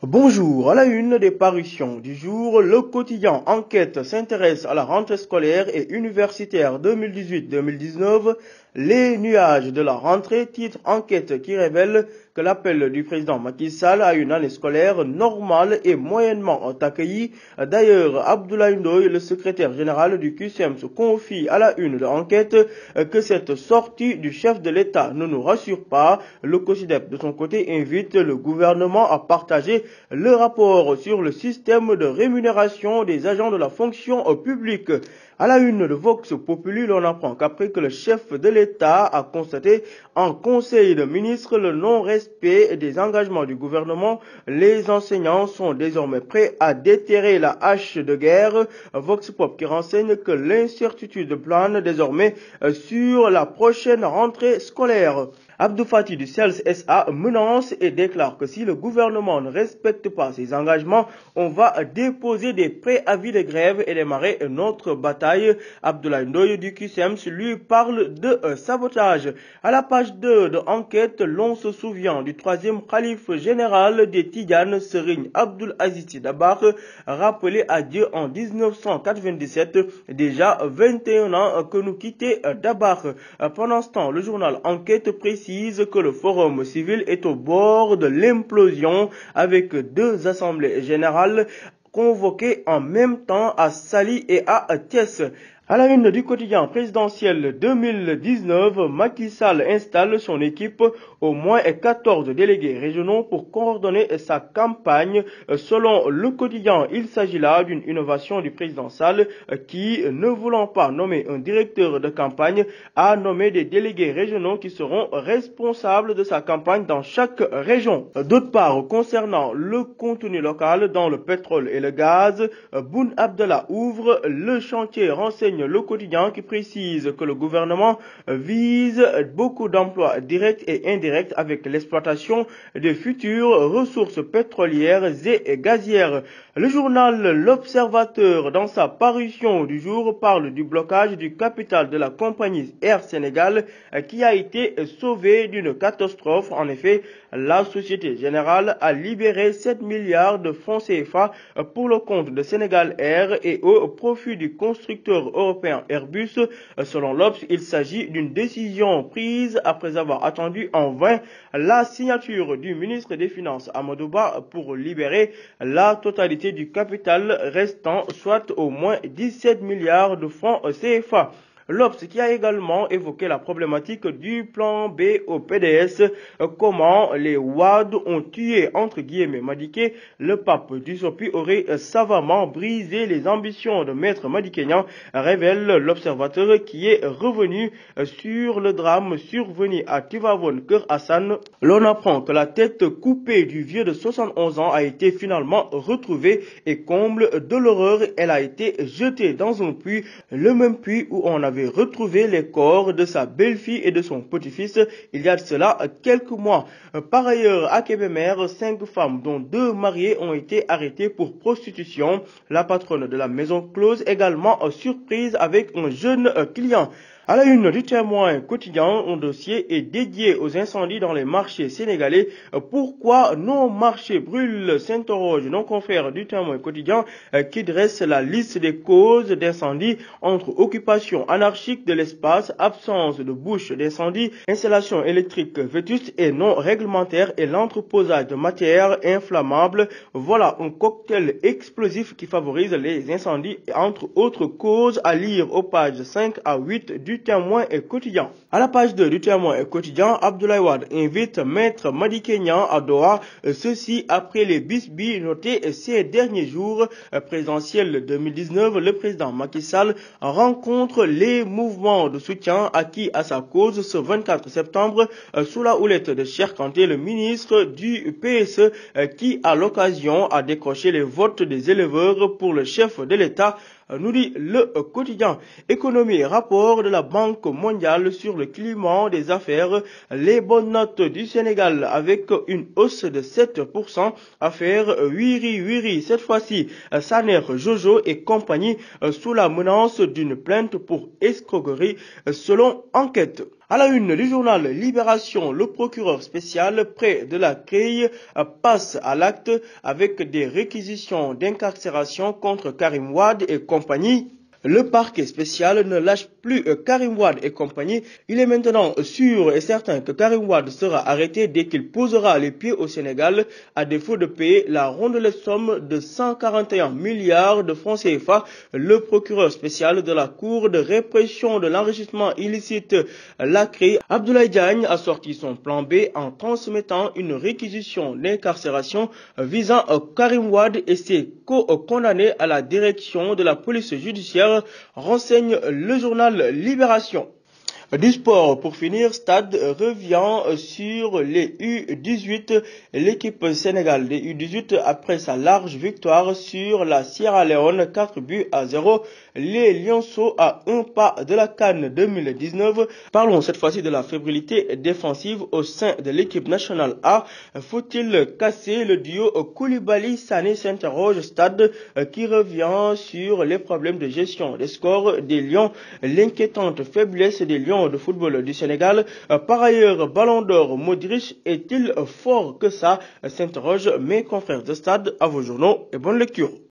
Bonjour, à la une des parutions du jour, le quotidien Enquête s'intéresse à la rentrée scolaire et universitaire 2018-2019. Les nuages de la rentrée, titre Enquête qui révèle que l'appel du président Macky Sall à une année scolaire normale et moyennement accueillie. D'ailleurs, Abdoulaye Ndoye, le secrétaire général du QCM, se confie à la une de Enquête que cette sortie du chef de l'État ne nous rassure pas. Le COSYDEP, de son côté, invite le gouvernement à partager le rapport sur le système de rémunération des agents de la fonction publique. À la une de Vox Populi, l'on apprend qu'après que le chef de l'État a constaté en Conseil de ministres le non-respect des engagements du gouvernement, les enseignants sont désormais prêts à déterrer la hache de guerre. Vox Pop qui renseigne que l'incertitude plane désormais sur la prochaine rentrée scolaire. Abdou Fati du CELS SA menace et déclare que si le gouvernement ne respecte pas ses engagements, on va déposer des préavis de grève et démarrer notre bataille. Abdoulaye Ndoye du QCM lui parle de sabotage. À la page 2 de Enquête, l'on se souvient du troisième calife général des Tidjanes, Serigne Abdoul Aziz Sy Dabakh, rappelé à Dieu en 1997, déjà 21 ans que nous quittait Dabakh. Pendant ce temps, le journal Enquête précise que le forum civil est au bord de l'implosion avec deux assemblées générales convoquées en même temps à Saly et à Thiès. À la une du quotidien présidentiel 2019, Macky Sall installe son équipe, au moins 14 délégués régionaux pour coordonner sa campagne. Selon le quotidien, il s'agit là d'une innovation du président Sall qui, ne voulant pas nommer un directeur de campagne, a nommé des délégués régionaux qui seront responsables de sa campagne dans chaque région. D'autre part, concernant le contenu local dans le pétrole et le gaz, Boun Abdallah ouvre le chantier, renseigne le quotidien qui précise que le gouvernement vise beaucoup d'emplois directs et indirects avec l'exploitation de futures ressources pétrolières et gazières. Le journal L'Observateur, dans sa parution du jour, parle du blocage du capital de la compagnie Air Sénégal qui a été sauvé d'une catastrophe. En effet, la Société Générale a libéré 7 milliards de francs CFA pour le compte de Sénégal Air et au profit du constructeur européen Airbus. Selon l'Obs, il s'agit d'une décision prise après avoir attendu en vain la signature du ministre des Finances Amadou Ba pour libérer la totalité du capital restant, soit au moins 17 milliards de francs CFA. L'Obs qui a également évoqué la problématique du plan B au PDS, comment les Wad ont tué entre guillemets Madické, le pape du Sopi aurait savamment brisé les ambitions de Maître Madické Niang, révèle l'Observateur qui est revenu sur le drame survenu à Tivaouane Keur Hassan. L'on apprend que la tête coupée du vieux de 71 ans a été finalement retrouvée et comble de l'horreur, elle a été jetée dans un puits, le même puits où on avait retrouvé les corps de sa belle-fille et de son petit-fils il y a de cela quelques mois. Par ailleurs, à Kébémer, 5 femmes dont 2 mariées ont été arrêtées pour prostitution. La patronne de la maison close également surprise avec un jeune client. À la une du Témoin quotidien, un dossier est dédié aux incendies dans les marchés sénégalais. Pourquoi nos marchés brûlent, s'interroge nos confrères du Témoin quotidien qui dresse la liste des causes d'incendie entre occupation anarchique de l'espace, absence de bouche d'incendie, installation électrique vétuste et non réglementaire et l'entreposage de matières inflammables. Voilà un cocktail explosif qui favorise les incendies, entre autres causes à lire aux pages 5 à 8 du Témoin et quotidien. À la page 2 du Témoin et quotidien, Abdoulaye Wade invite Maître Madické Niang à Doha, ceci après les bisbilles notés ces derniers jours. Présidentiel 2019, le président Macky Sall rencontre les mouvements de soutien acquis à sa cause ce 24 septembre sous la houlette de Cheikh Kanté, le ministre du PSE, qui à l'occasion a décroché les votes des éleveurs pour le chef de l'État, nous dit le quotidien. Économie, rapport de la Banque mondiale sur le climat des affaires, les bonnes notes du Sénégal avec une hausse de 7%, affaire Wiri, cette fois-ci Saner Jojo et compagnie sous la menace d'une plainte pour escroquerie selon Enquête. À la une du journal Libération, le procureur spécial près de la CREI passe à l'acte avec des réquisitions d'incarcération contre Karim Wade et compagnie. Le parquet spécial ne lâche plus Karim Wade et compagnie. Il est maintenant sûr et certain que Karim Wade sera arrêté dès qu'il posera les pieds au Sénégal, à défaut de payer la rondelette somme de 141 milliards de francs CFA. Le procureur spécial de la Cour de répression de l'enrichissement illicite, la CREI, Abdoulaye Diagne, a sorti son plan B en transmettant une réquisition d'incarcération visant Karim Wade et ses co-condamnés à la direction de la police judiciaire, renseigne le journal Libération. Du sport, pour finir, Stade revient sur les U18. L'équipe Sénégal des U18, après sa large victoire sur la Sierra Leone, 4-0, les Lionceaux à un pas de la CAN 2019. Parlons cette fois-ci de la fébrilité défensive au sein de l'équipe nationale A. Faut-il casser le duo Koulibaly-Sané, s'interroge Stade, qui revient sur les problèmes de gestion des scores des Lions, l'inquiétante faiblesse des Lions de football du Sénégal. Par ailleurs, Ballon d'Or, Modric est-il fort que ça, s'interrogent mes confrères de Stade. À vos journaux et bonne lecture.